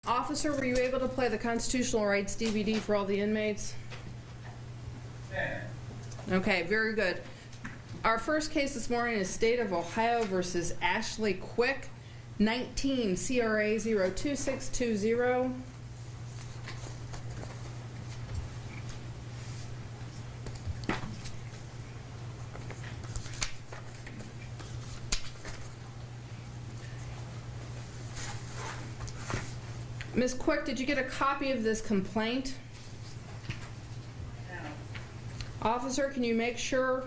Officer, were you able to play the Constitutional Rights DVD for all the inmates? Yeah. Okay, very good. Our first case this morning is State of Ohio versus Ashley Quick, 19 CRA 02620. Ms. Quick, did you get a copy of this complaint? No. Officer, can you make sure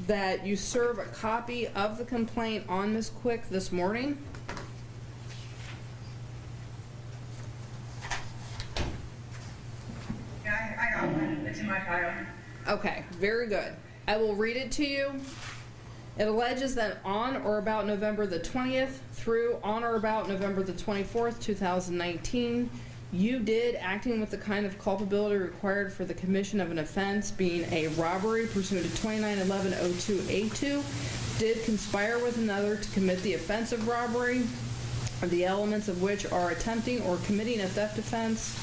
that you serve a copy of the complaint on Ms. Quick this morning? Yeah, I got one. It's in my file. Okay, very good. I will read it to you. It alleges that on or about November the 20th through on or about November the 24th, 2019, you did, acting with the kind of culpability required for the commission of an offense, being a robbery pursuant to 2911-02A2, did conspire with another to commit the offense of robbery, the elements of which are attempting or committing a theft offense,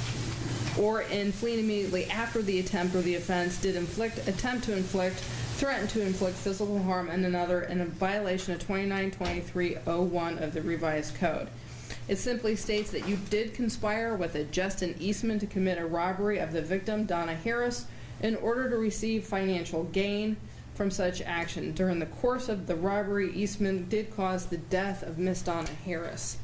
or in fleeing immediately after the attempt or the offense, did attempt to inflict, threaten to inflict physical harm on another in a violation of 2923-01 of the revised code. It simply states that you did conspire with a Justin Eastman to commit a robbery of the victim, Donna Harris, in order to receive financial gain from such action. During the course of the robbery, Eastman did cause the death of Miss Donna Harris.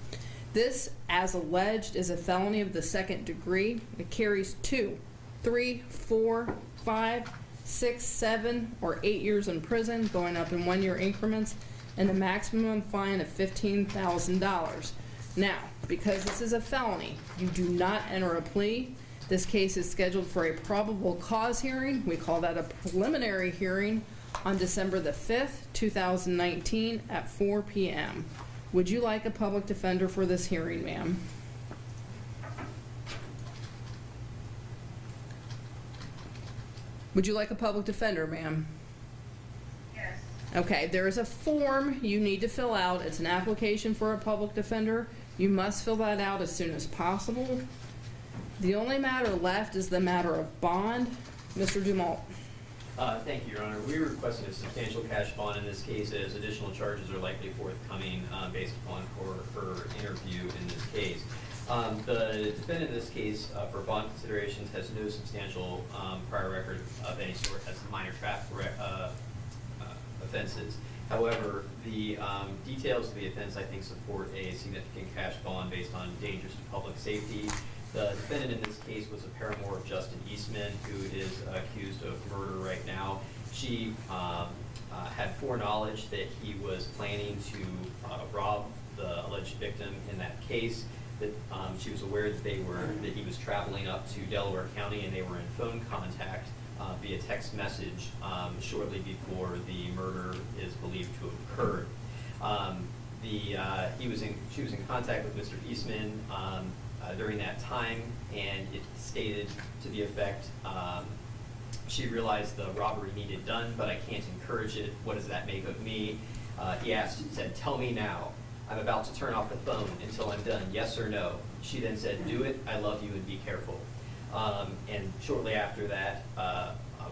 This, as alleged, is a felony of the second degree. It carries 2, 3, 4, 5, 6, 7, or 8 years in prison, going up in 1 year increments, and a maximum fine of $15,000. Now, because this is a felony, you do not enter a plea. This case is scheduled for a probable cause hearing. We call that a preliminary hearing on December the 5th, 2019 at 4 p.m. Would you like a public defender for this hearing, ma'am? Would you like a public defender, ma'am? Yes. Okay, there is a form you need to fill out. It's an application for a public defender. You must fill that out as soon as possible. The only matter left is the matter of bond. Mr. Dumont. Thank you, Your Honor. We requested a substantial cash bond in this case as additional charges are likely forthcoming based upon her interview in this case. The defendant in this case, for bond considerations, has no substantial prior record of any sort, has minor traffic offenses. However, the details of the offense, I think, support a significant cash bond based on dangers to public safety. The defendant in this case was a paramour of Justin Eastman, who is accused of murder right now. She had foreknowledge that he was planning to rob the alleged victim in that case. That she was aware that that he was traveling up to Delaware County, and they were in phone contact via text message shortly before the murder is believed to have occurred. She was in contact with Mr. Eastman during that time, and it stated to the effect, she realized the robbery needed done, but I can't encourage it. What does that make of me? He said, tell me now. I'm about to turn off the phone until I'm done, yes or no. She then said, do it, I love you, and be careful. And shortly after that,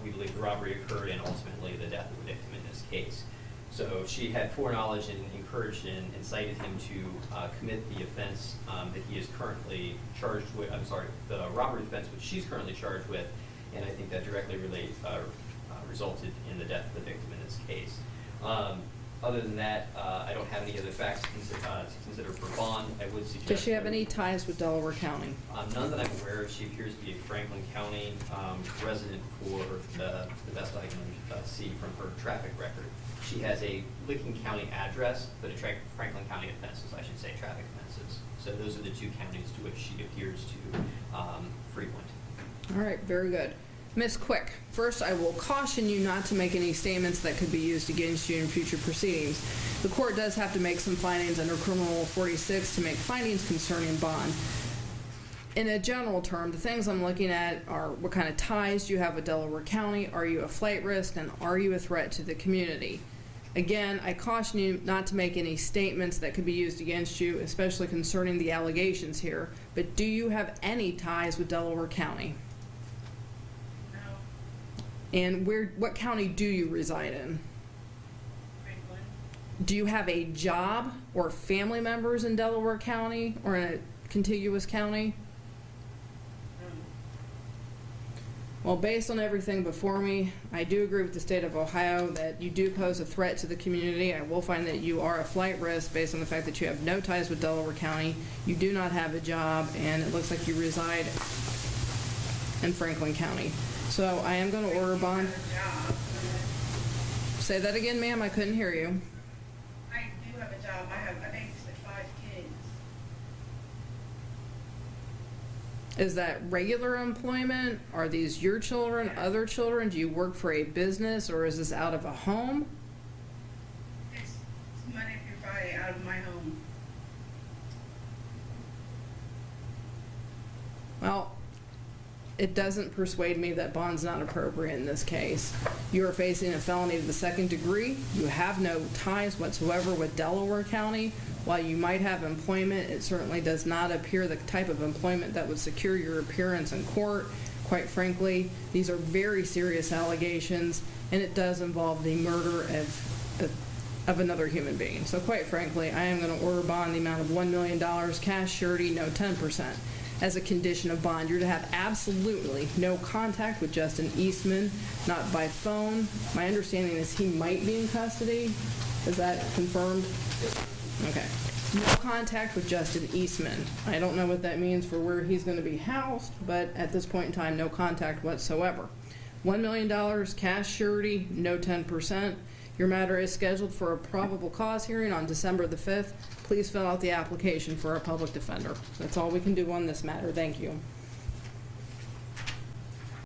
we believe the robbery occurred and ultimately the death of the victim in this case. So she had foreknowledge and encouraged and incited him to commit the offense that he is currently charged with, the robbery offense which she's currently charged with, and I think that directly resulted in the death of the victim in this case. Other than that, I don't have any other facts to consider for bond. I would suggest. Does she have any ties with Delaware County? None that I'm aware of. She appears to be a Franklin County resident for the best I can see from her traffic record. She has a Licking County address, but a Franklin County offenses, I should say, traffic offenses. So those are the two counties to which she appears to frequent. All right, very good. Ms. Quick, first I will caution you not to make any statements that could be used against you in future proceedings. The court does have to make some findings under Criminal Rule 46 to make findings concerning bond. In a general term, the things I'm looking at are what kind of ties do you have with Delaware County, are you a flight risk, and are you a threat to the community? Again, I caution you not to make any statements that could be used against you, especially concerning the allegations here. but do you have any ties with Delaware County? No. And what county do you reside in? Franklin. Do you have a job or family members in Delaware County or in a contiguous county? No. Well, based on everything before me, I do agree with the state of Ohio that you do pose a threat to the community. I will find that you are a flight risk based on the fact that you have no ties with Delaware County, you do not have a job, and it looks like you reside in Franklin County. So I am going to order a bond. I have a job. Say that again, ma'am. I couldn't hear you. I do have a job. I babysit 5 kids. Is that regular employment? Are these your children, other children? Do you work for a business, or is this out of a home? It's Monday through Friday out of my home. Well, it doesn't persuade me that bond's not appropriate in this case. You are facing a felony of the 2nd degree. You have no ties whatsoever with Delaware County. While you might have employment, it certainly does not appear the type of employment that would secure your appearance in court. Quite frankly, these are very serious allegations, and it does involve the murder of another human being. So quite frankly, I am going to order bond the amount of $1 million, cash surety, no 10%. As a condition of bond, you're to have absolutely no contact with Justin Eastman, not by phone. My understanding is he might be in custody. Is that confirmed? Okay. No contact with Justin Eastman. I don't know what that means for where he's going to be housed, but at this point in time, no contact whatsoever. $1 million, cash surety, no 10%. Your matter is scheduled for a probable cause hearing on December the 5th. Please fill out the application for a public defender. That's all we can do on this matter. Thank you.